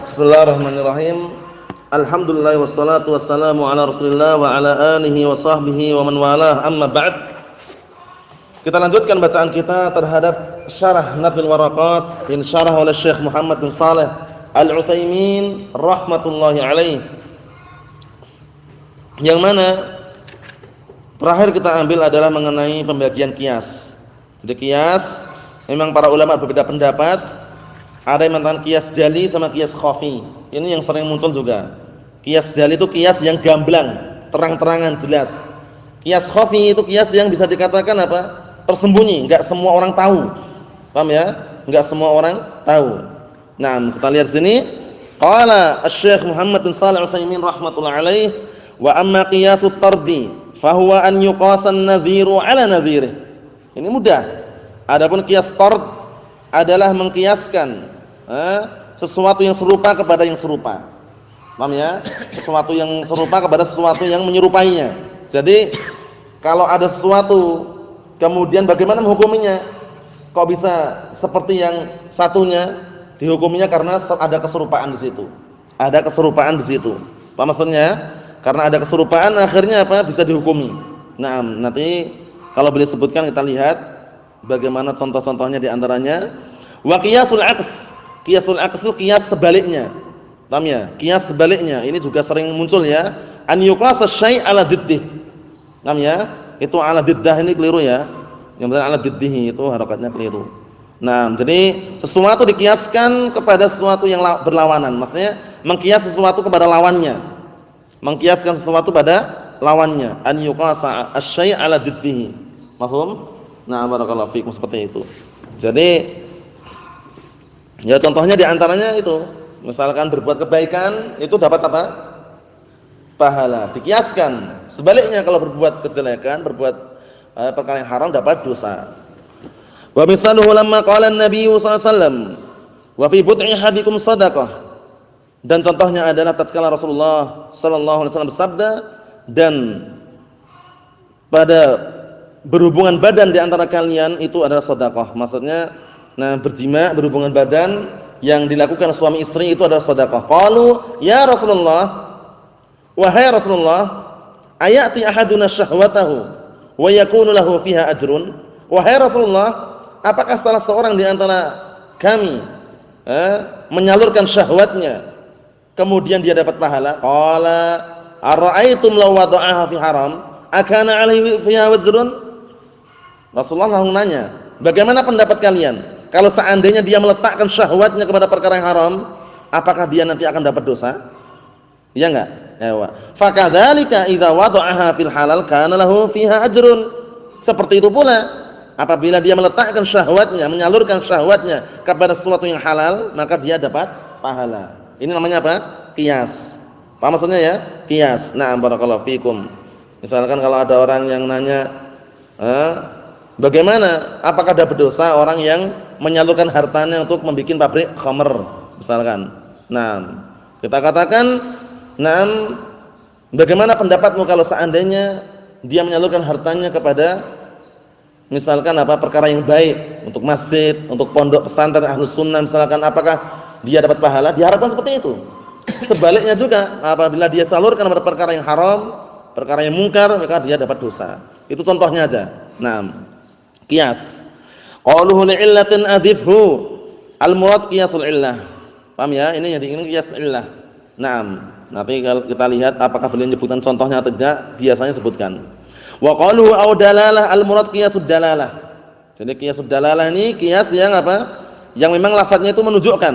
Bismillahirrahmanirrahim. Alhamdulillah wassalatu wassalamu ala Rasulillah wa ala alihi wa sahbihi wa man walah. Amma ba'd. Kita lanjutkan bacaan kita terhadap syarah Nadhul Waraqat yang syarah oleh Syekh Muhammad bin Shalih Al-Utsaimin rahmatullahi alaih. Yang mana terakhir kita ambil adalah mengenai pembagian qiyas. Jadi qiyas memang para ulama berbeda pendapat. Ada yang mengatakan qiyas jali sama qiyas khafi. Ini yang sering muncul juga. Qiyas jali itu qiyas yang gamblang, terang-terangan, jelas. Qiyas khafi itu qiyas yang bisa dikatakan apa? Tersembunyi, enggak semua orang tahu. Paham ya? Enggak semua orang tahu. Nah, kita lihat sini. Qala Asy-Syaikh Muhammad bin Shalih Al-Utsaimin rahimatullah alaih, wa amma qiyasut tardi fa huwa an yuqasa an-nadhiru 'ala nadhirih. Ini mudah. Adapun qiyas tard adalah mengkiaskan sesuatu yang serupa kepada yang serupa. Paham ya? Sesuatu yang serupa kepada sesuatu yang menyerupainya. Jadi kalau ada sesuatu kemudian bagaimana menghukuminya? Kok bisa seperti yang satunya dihukuminya karena ada keserupaan di situ. Ada keserupaan di situ. Apa maksudnya? Karena ada keserupaan akhirnya apa? Bisa dihukumi. Nah, nanti kalau boleh sebutkan kita lihat bagaimana contoh-contohnya di antaranya. Wa qiyasul aqs. Qiyasul aqs itu qiyas sebaliknya. Paham ya? Qiyas sebaliknya ini juga sering muncul ya. An yuqasa syai' ala diddih. Paham ya? Itu ala diddah ini keliru ya. Yang benar ala diddihi itu harakatnya keliru. Nah, jadi sesuatu dikiaskan kepada sesuatu yang berlawanan. Maksudnya mengkias sesuatu kepada lawannya. Mengkiaskan sesuatu pada lawannya. An yuqasa asy-syai' ala diddihi. Paham? Nah, barakallahu fiikum seperti itu. Jadi ya contohnya di antaranya itu, misalkan berbuat kebaikan itu dapat apa? Pahala. Dikiaskan. Sebaliknya kalau berbuat kejelekan, berbuat perkara yang haram dapat dosa. Wa misaluhu lamma qala an-nabiy sallallahu alaihi wasallam wa fi bud'i hadikum shadaqah. Dan contohnya adalah tatkala Rasulullah sallallahu alaihi wasallam bersabda dan pada berhubungan badan di antara kalian itu adalah sedekah. Maksudnya berjima, berhubungan badan yang dilakukan suami istri itu adalah sedekah. Qalu ya Rasulullah, wahai Rasulullah, ayati ahaduna syahwatahu wa yakunu lahu fiha ajrun? Wahai Rasulullah, apakah salah seorang di antara kami menyalurkan syahwatnya kemudian dia dapat pahala? Qala ara'aitum law wada'aha fi haram akana 'alaihi fiha wazrun? Rasulullah langsung nanya, bagaimana pendapat kalian? Kalau seandainya dia meletakkan syahwatnya kepada perkara yang haram, apakah dia nanti akan dapat dosa? Iya enggak? Ewa. Fakadzalika idza wada'aha fil halal kana lahu fiha ajrun. Seperti itu pula, apabila dia meletakkan syahwatnya, menyalurkan syahwatnya kepada sesuatu yang halal, maka dia dapat pahala. Ini namanya apa? Qiyas. Apa maksudnya ya? Qiyas. Na'am barakallahu fikum. Misalkan kalau ada orang yang nanya, bagaimana? Apakah ada berdosa orang yang menyalurkan hartanya untuk membuat pabrik khamr misalkan? Nah, kita katakan, "Nah, bagaimana pendapatmu kalau seandainya dia menyalurkan hartanya kepada misalkan perkara yang baik untuk masjid, untuk pondok pesantren Ahlus Sunnah misalkan, apakah dia dapat pahala?" Diharapkan seperti itu. Sebaliknya juga, apabila dia salurkan kepada perkara yang haram, perkara yang mungkar, maka dia dapat dosa. Itu contohnya aja. Nah, qiyas. Qauluhu li'illatin adhifhu. Al-murad qiyasul illah. Paham ya? Ini qiyas illah. Naam. Nanti kalau kita lihat apakah beliau menyebutkan contohnya atau tidak, biasanya sebutkan. Wa qauluhu aw dalalah, al-murad qiyasud dalalah. Jadi qiyasud dalalah ini qiyas yang apa? Yang memang lafadznya itu menunjukkan.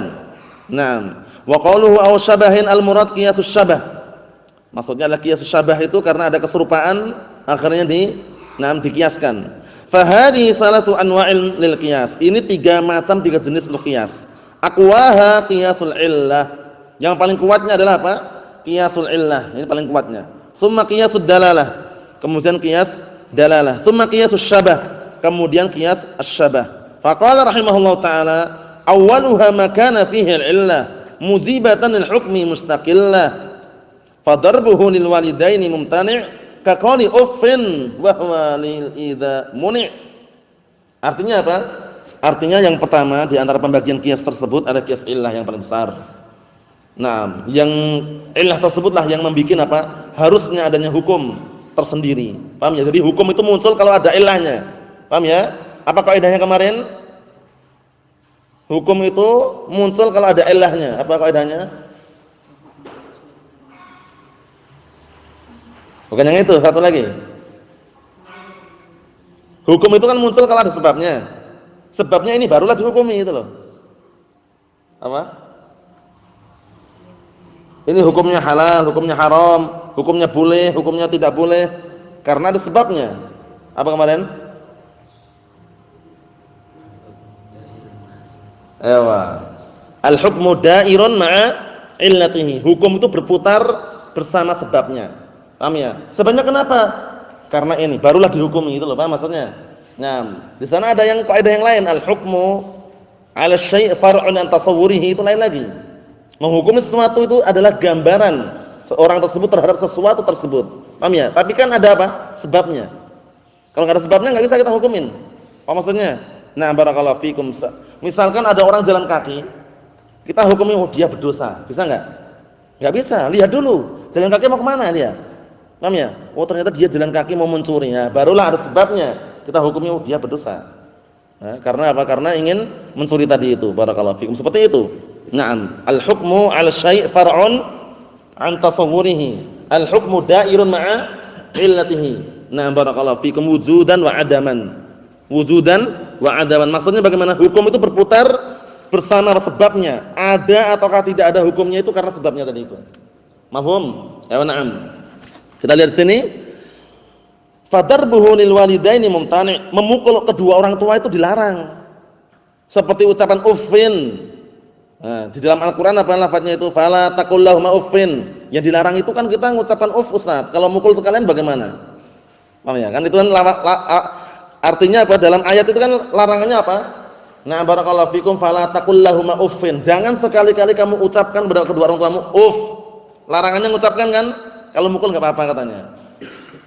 Naam. Wa qauluhu aw syabahin, al-murad qiyasus syabah. Maksudnya adalah qiyasus syabah itu karena ada keserupaan akhirnya dikiaskan. Fahadi salatu anwa'il lil qiyas. Ini tiga jenis untuk qiyas. Aqwaha qiyasul illah. Yang paling kuatnya adalah apa? Qiyasul illah. Ini paling kuatnya. Tsumma qiyasud dalalah. Kemudian qiyas dalalah. Tsumma qiyasus syabah. Kemudian qiyas asy-syabah. Faqala rahimahullahu taala, awwaluha ma kana fihi al-illah mudhibatan lil hukmi mustaqillah. Fadarbuhu lil walidaini mumtani'. Kaqali uffin wa huwa lil idza muni'. Artinya apa? Artinya yang pertama di antara pembagian qiyas tersebut ada qiyas illah yang paling besar. Nah, yang illah tersebutlah yang membuat apa? Harusnya adanya hukum tersendiri. Paham ya? Jadi hukum itu muncul kalau ada illahnya. Paham ya? Apa kaidahnya kemarin? Hukum itu muncul kalau ada illahnya. Apa kaidahnya? Bukan yang itu, satu lagi. Hukum itu kan muncul kalau ada sebabnya. Sebabnya ini barulah dihukumi itu loh. Apa? Ini hukumnya halal, hukumnya haram, hukumnya boleh, hukumnya tidak boleh karena ada sebabnya. Apa kemarin? Ewa. Al-hukmu da'irun ma'a illatihi. Hukum itu berputar bersama sebabnya. Paham ya? Sebabnya kenapa? Karena ini barulah dihukumi itu loh, paham maksudnya? Nah, di sana ada yang kaidah yang lain, al-hukmu 'ala syai' far'un an tasawwurihi, itu lain lagi. Menghukumi sesuatu itu adalah gambaran seorang tersebut terhadap sesuatu tersebut. Paham ya? Tapi kan ada apa? Sebabnya. Kalau enggak ada sebabnya enggak bisa kita hukumin. Apa maksudnya? Nah, barakallahu fikum. Misalkan ada orang jalan kaki, kita hukumi oh dia berdosa. Bisa enggak? Enggak bisa. Lihat dulu, jalan kaki mau ke mana dia? Paham ya? Oh, ternyata dia jalan kaki mau mencuri. Ya, barulah ada sebabnya. Kita hukumi oh dia berdosa. Nah, karena apa? Karena ingin mencuri tadi itu. Barakallahu fikum. Seperti itu. Naam, al-hukmu 'ala syai' far'un 'an tasawwurihi. Al-hukmu da'irun ma'a illatihi. Naam, barakallahu fikum, wujudan wa 'adaman. Wujudan wa 'adaman. Maksudnya bagaimana? Hukum itu berputar bersama sebabnya. Ada ataukah tidak ada hukumnya itu karena sebabnya tadi itu. Mafhum? Ya, na'am. Kita lihat sini. Fadarbuhu lil walidaini mumtani'. Memukul kedua orang tua itu dilarang. Seperti ucapan uffin. Nah, di dalam Al-Qur'an apa lafadznya itu? Fala taqul lahum uffin. Yang dilarang itu kan kita ngucapkan uff, Ustaz. Kalau mukul sekalian bagaimana? Paham ya? Kan itu kan artinya apa? Dalam ayat itu kan larangannya apa? Nah, barakallahu fikum, fala taqul lahum uffin. Jangan sekali-kali kamu ucapkan kepada kedua orang tuamu uff. Larangannya ngucapkan kan? Kalau mukul enggak apa-apa katanya.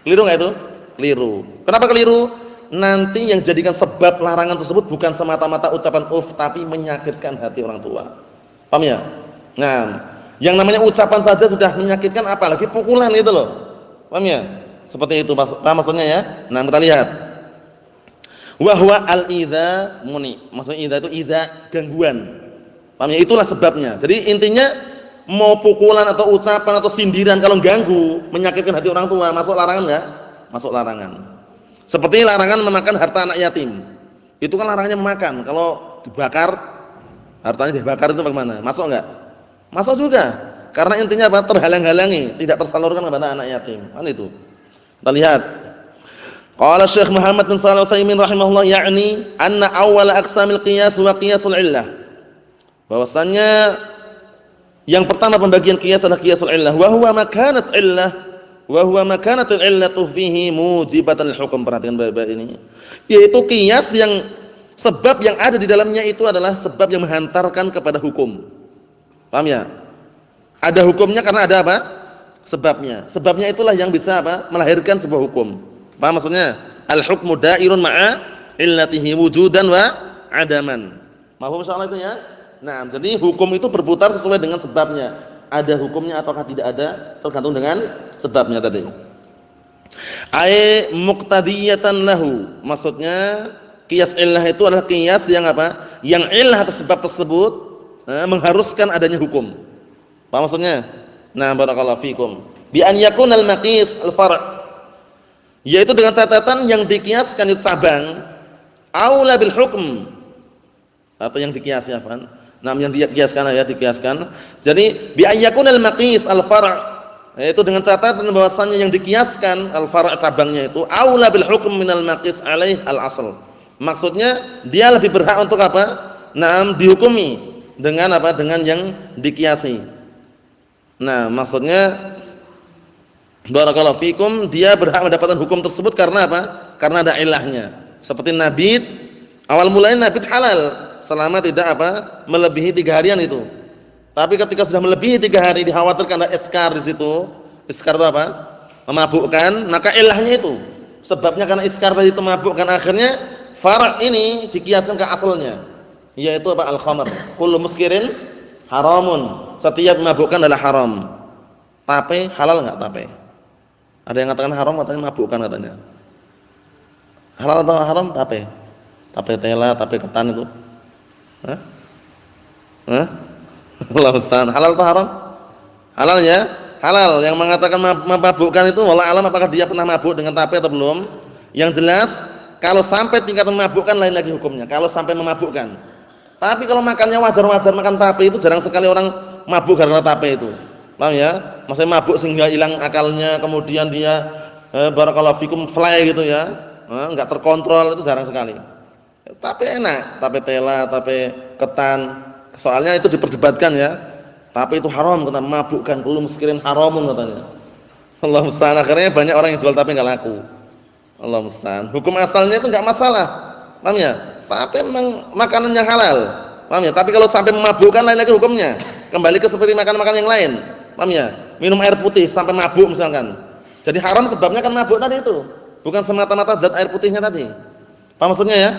Keliru enggak itu? Keliru. Kenapa keliru? Nanti yang jadikan sebab larangan tersebut bukan semata-mata ucapan uff, tapi menyakitkan hati orang tua. Paham ya? Nah, yang namanya ucapan saja sudah menyakitkan, apalagi pukulan itu loh. Paham ya? Seperti itu maksudnya ya. Nah, kita lihat. Wa huwa al-idza muni. Maksudnya idza itu idza gangguan. Paham ya? Itulah sebabnya. Jadi intinya mau pukulan atau ucapan atau sindiran kalau ganggu, menyakitkan hati orang tua, masuk larangan enggak? Masuk larangan. Seperti larangan memakan harta anak yatim. Itu kan larangannya memakan. Kalau dibakar, hartanya dibakar itu bagaimana? Masuk enggak? Masuk juga. Karena intinya apa? Terhalang-halangi, tidak tersalurkan kepada anak yatim. Kan itu. Kita lihat. Qala Syekh Muhammad bin Shalih Al-Utsaimin rahimahullah, yakni anna awwal aqsamil qiyas wa qiyasul illah. Bahwasannya yang pertama pembagian qiyas adalah qiyasul illah, wa huwa makanat illah. Wa huwa makanatul illatu fihi mujibatan lil hukm. Perhatikan baik-baik ini. Yaitu qiyas yang sebab yang ada di dalamnya itu adalah sebab yang menghantarkan kepada hukum. Paham ya? Ada hukumnya karena ada apa? Sebabnya. Sebabnya itulah yang bisa apa? Melahirkan sebuah hukum. Paham maksudnya? Al-hukmu da'irun ma'a illatihi wujudan wa 'adaman. Paham insyaallah itu ya? Nah, jadi hukum itu berputar sesuai dengan sebabnya. Ada hukumnya ataukah tidak ada tergantung dengan sebabnya tadi. Ai muqtadiyatan lahu. Maksudnya qiyas illah itu adalah qiyas yang apa? Yang illah atau sebab tersebut mengharuskan adanya hukum. Apa maksudnya? Nah, barakallahu fikum. Bi an yakunal maqis al-far'. Yaitu dengan catatan yang dikiaskan itu cabang aula bil hukm. Atau yang dikiasi afan. Nah, yang dikiaskan ya, dikiaskan. Jadi bi ayyakunal maqis al-far', yaitu dengan catatan bahwasannya yang dikiaskan al-far' cabangnya itu aula bil hukm minal maqis alaih al-asl. Maksudnya dia lebih berhak untuk apa? Naam, dihukumi dengan apa? Dengan yang dikiasi. Nah, maksudnya barakallahu fikum, dia berhak mendapatkan hukum tersebut karena apa? Karena ada ilahnya. Seperti nabit, awal mulanya nabit halal selama tidak apa? Melebihi 3 harian itu. Tapi ketika sudah melebihi 3 hari dikhawatirkan ada iskar di situ. Iskar itu apa? Memabukkan, maka ilahnya itu. Sebabnya karena iskar tadi itu memabukkan, akhirnya far' ini dikiaskan ke asalnya. Yaitu apa? Al-khamr. Kullu muskirin haramun. Setiap memabukkan adalah haram. Tape halal enggak tape? Ada yang mengatakan haram, katanya mabukkan katanya. Halal atau haram tape? Tape tela, tape ketan itu. Hah? Hah? Allah musta'an. Halal atau haram? Halal ya? Halal. Yang mengatakan memabukkan itu wallah alam apakah dia pernah mabuk dengan tape atau belum? Yang jelas kalau sampai tingkat memabukkan lain lagi hukumnya. Kalau sampai memabukkan. Tapi kalau makannya wajar-wajar makan tape itu jarang sekali orang mabuk karena tape itu. Paham ya? Maksudnya mabuk sehingga hilang akalnya, kemudian dia barakallahu fikum fly gitu ya. Enggak terkontrol itu jarang sekali. Tape enak, tape tela, tape ketan. Soalnya itu diperdebatkan ya. Tape itu haram kata mabukkan, kullu muskirin haramun katanya. Allah musta'an. Akhirnya banyak orang yang jual tape enggak laku. Allah musta'an. Hukum asalnya itu enggak masalah. Paham ya? Tape memang makanan yang halal. Paham ya? Tapi kalau sampai memabukkan lain lagi hukumnya. Kembali ke seperti makanan-makanan yang lain. Paham ya? Minum air putih sampai mabuk misalkan. Jadi haram sebabnya kan mabuk tadi itu. Bukan semata-mata zat air putihnya tadi. Paham maksudnya ya?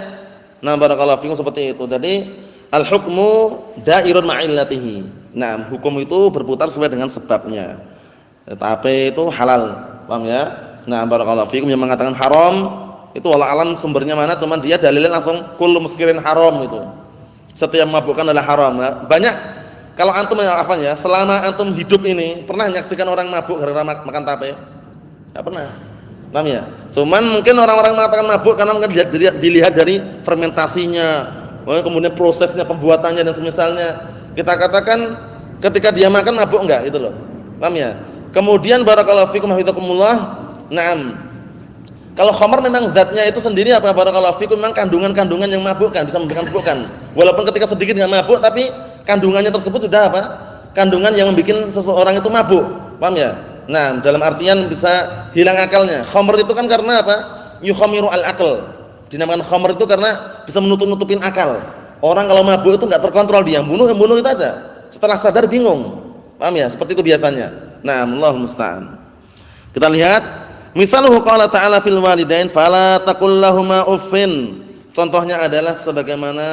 Nah, barakallahu fikum seperti itu. Jadi al-hukmu da'irun ma'illatihi. Nah, hukum itu berputar sesuai dengan sebabnya. Tape itu halal. Paham ya? Nah, barakallahu fikum yang mengatakan haram itu wallah alam sumbernya mana, cuman dia dalilnya langsung kullu muskirin haram itu. Setiap mabukkan adalah haram. Nah, banyak kalau antum apa ya, selama antum hidup ini pernah menyaksikan orang mabuk gara-gara makan tape? Enggak pernah. Paham ya? Cuman mungkin orang-orang mengatakan mabuk karena mungkin dilihat dari fermentasinya, kemudian prosesnya, pembuatannya dan semisalnya. Kita katakan ketika dia makan mabuk enggak gitu loh. Paham ya? Kemudian barakallahu fikum hafizakumullah. Naam. Kalau khamar memang zatnya itu sendiri apa barakallahu fikum memang kandungan-kandungan yang mabukkan, bisa membuat mabukkan. Walaupun ketika sedikit enggak mabuk tapi kandungannya tersebut sudah apa? Kandungan yang membuat seseorang itu mabuk. Paham ya? Nah, dalam artian bisa hilang akalnya. Khamr itu kan karena apa? Yukhamiru al-aql. Dinamakan khamr itu karena bisa menutup-nutupin akal. Orang kalau mabuk itu enggak terkontrol dia, bunuh itu aja. Setelah sadar bingung. Paham ya? Seperti itu biasanya. Nah, Allahu musta'an. Kita lihat misaluhu qala ta'ala fil walidain fala taqul lahumā uffin. Contohnya adalah sebagaimana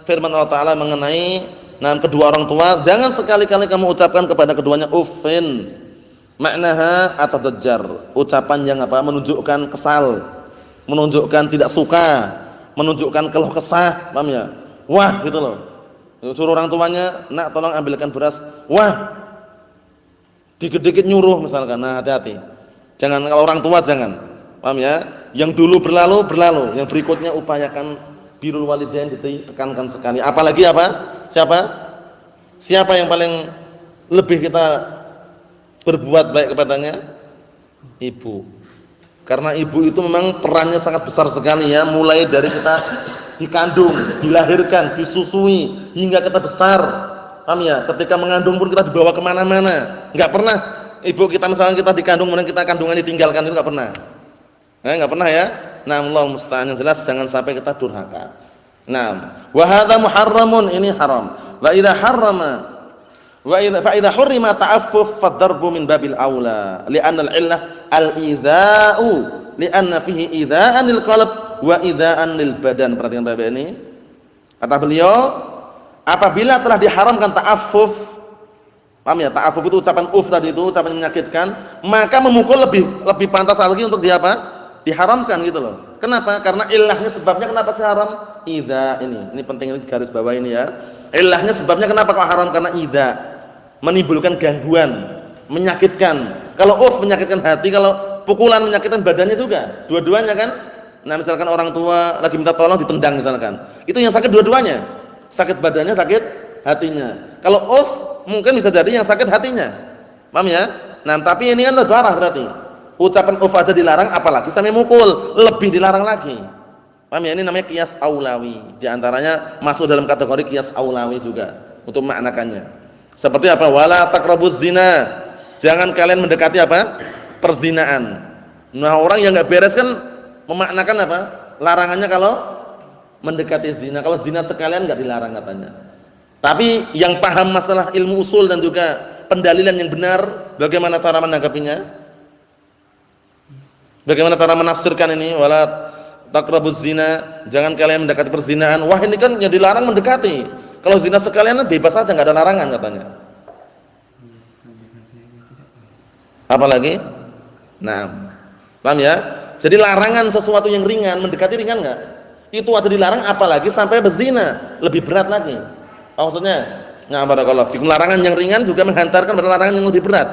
firman Allah Ta'ala mengenai kedua orang tua, jangan sekali-kali kamu ucapkan kepada keduanya uffin. Maknaha atadajjar, ucapan yang apa? Menunjukkan kesal, menunjukkan tidak suka, menunjukkan keluh kesah, paham ya? Wah, gitu loh. Suruh orang tuanya, "Nak, tolong ambilkan beras." Wah. Dikit-dikit nyuruh misalkan. Nah, hati-hati. Jangan kalau orang tua jangan. Paham ya? Yang dulu berlalu, yang berikutnya upayakan birrul walidain ditekankan sekali. Apalagi apa? Siapa yang paling lebih kita berbuat baik kepadanya? Ibu. Karena ibu itu memang perannya sangat besar sekali ya, mulai dari kita dikandung, dilahirkan, disusui hingga kita besar. Paham ya? Ketika mengandung pun kita dibawa kemana-mana. Enggak pernah ibu kita misalnya kita dikandung kemudian kita kandungan ditinggalkan, itu enggak pernah. Enggak pernah ya. Nah, Allahu musta'an. Yang jelas jangan sampai kita durhaka. Nah, wa hadza muharramun, ini haram. Wa idza harrama fa idza hurrima ta'affuf fadarbu min babil aula li'anna al-illah al-idza'u li'anna fihi idza'an lil qalb wa idza'an lil badan. Perhatikan Bapak ini. Kata beliau, apabila telah diharamkan ta'affuf, paham ya? Ta'affuf itu ucapan tadi itu ucapan yang menyakitkan, maka memukul lebih pantas lagi untuk dia apa? Diharamkan gitu loh. Kenapa? Karena ilahnya sebabnya kenapa sih haram? Idza ini penting, ini garis bawah ini ya. Ilahnya sebabnya kenapa kok haram? Karena idza menimbulkan gangguan, menyakitkan. Kalau menyakitkan hati, kalau pukulan menyakitkan badannya juga. Dua-duanya kan? Nah, misalkan orang tua lagi minta tolong ditendang misalkan. Itu yang sakit dua-duanya. Sakit badannya, sakit hatinya. Kalau mungkin bisa jadi yang sakit hatinya. Paham ya? Nah, tapi ini kan lebih parah berarti. Ucapan aja dilarang, apalagi sampai mukul, lebih dilarang lagi. Paham ya? Ini namanya qiyas aulawi. Di antaranya masuk dalam kategori qiyas aulawi juga untuk maknakannya. Seperti apa? Wala taqrabuz zina. Jangan kalian mendekati apa? Perzinaan. Nah, orang yang enggak beres kan memaknakan apa? Larangannya kalau mendekati zina. Kalau zina sekalian enggak dilarang katanya. Tapi yang paham masalah ilmu usul dan juga pendalilan yang benar, bagaimana cara menanggapinya? Bagaimana cara menafsirkan ini? Wala taqrabuz zina, jangan kalian mendekati perzinaan. Wah, ini kan yang dilarang mendekati. Kalau zina sekalian bebas saja, enggak ada larangan katanya. Apalagi? Nah, paham ya? Jadi larangan sesuatu yang ringan, mendekati ringan enggak? Itu ada dilarang, apalagi sampai berzina, lebih berat lagi. Maksudnya? Nah, barakallahu fikum. Larangan yang ringan juga menghantarkan pada larangan yang lebih berat.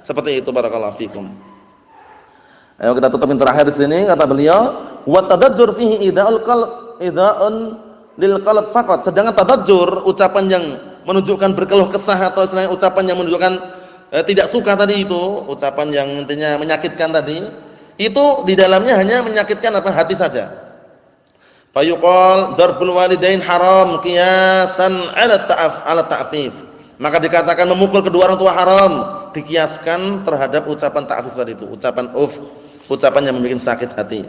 Seperti itu, barakallahu fikum. Ayo kita tutup yang terakhir di sini, kata beliau, wa tadajjur fihi ida'ul qalb ida'un lil qalb faqat. Sedangkan tadajjur, ucapan yang menunjukkan berkeluh kesah atau istilahnya ucapan yang menunjukkan tidak suka tadi itu, ucapan yang intinya menyakitkan tadi, itu di dalamnya hanya menyakitkan apa? Hati saja. Fayuqal darbul walidain haram qiyasan 'ala ta'fif. Maka dikatakan memukul kedua orang tua haram, dikiaskan terhadap ucapan ta'fif tadi itu, ucapan ucapan yang membuat sakit hati.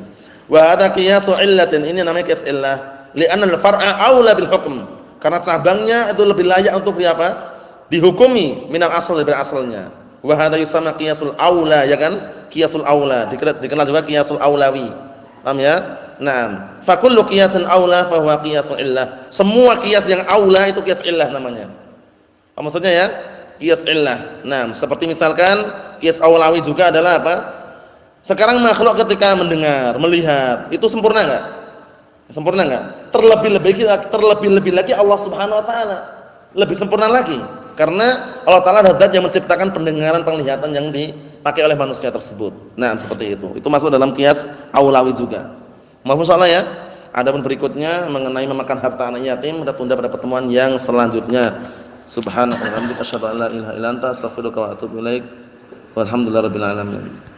Wa hadza qiyasu illatin, ini namanya qiyas illah, li'anna al-far'a aula bil hukm. Karena cabangnya itu lebih layak untuk apa? Dihukumi minal asl dari asalnya. Wa hadza yusamma qiyasul aula, ya kan? Qiyasul aula, dikenal juga qiyasul aulawi. Paham ya? Naam. Fa kullu qiyasin aula fa huwa qiyasul illah. Semua qiyas yang aula itu qiyas illah namanya. Apa maksudnya ya? Qiyas illah. Naam, seperti misalkan qiyas aulawi juga adalah apa? Sekarang makhluk ketika mendengar, melihat, itu sempurna enggak? Sempurna enggak? Terlebih-lebih lagi Allah Subhanahu wa taala. Lebih sempurna lagi. Karena Allah taala adalah zat yang menciptakan pendengaran, penglihatan yang dipakai oleh manusia tersebut. Nah, seperti itu. Itu masuk dalam qiyas aulawi juga. Mohon salah ya. Adapun berikutnya mengenai memakan harta anak yatim kita tunda pada pertemuan yang selanjutnya. Subhanallah wa bihamdihi asyhadu an la ilaha illa anta astaghfiruka wa atubu ilaik. Walhamdulillahirabbil alamin.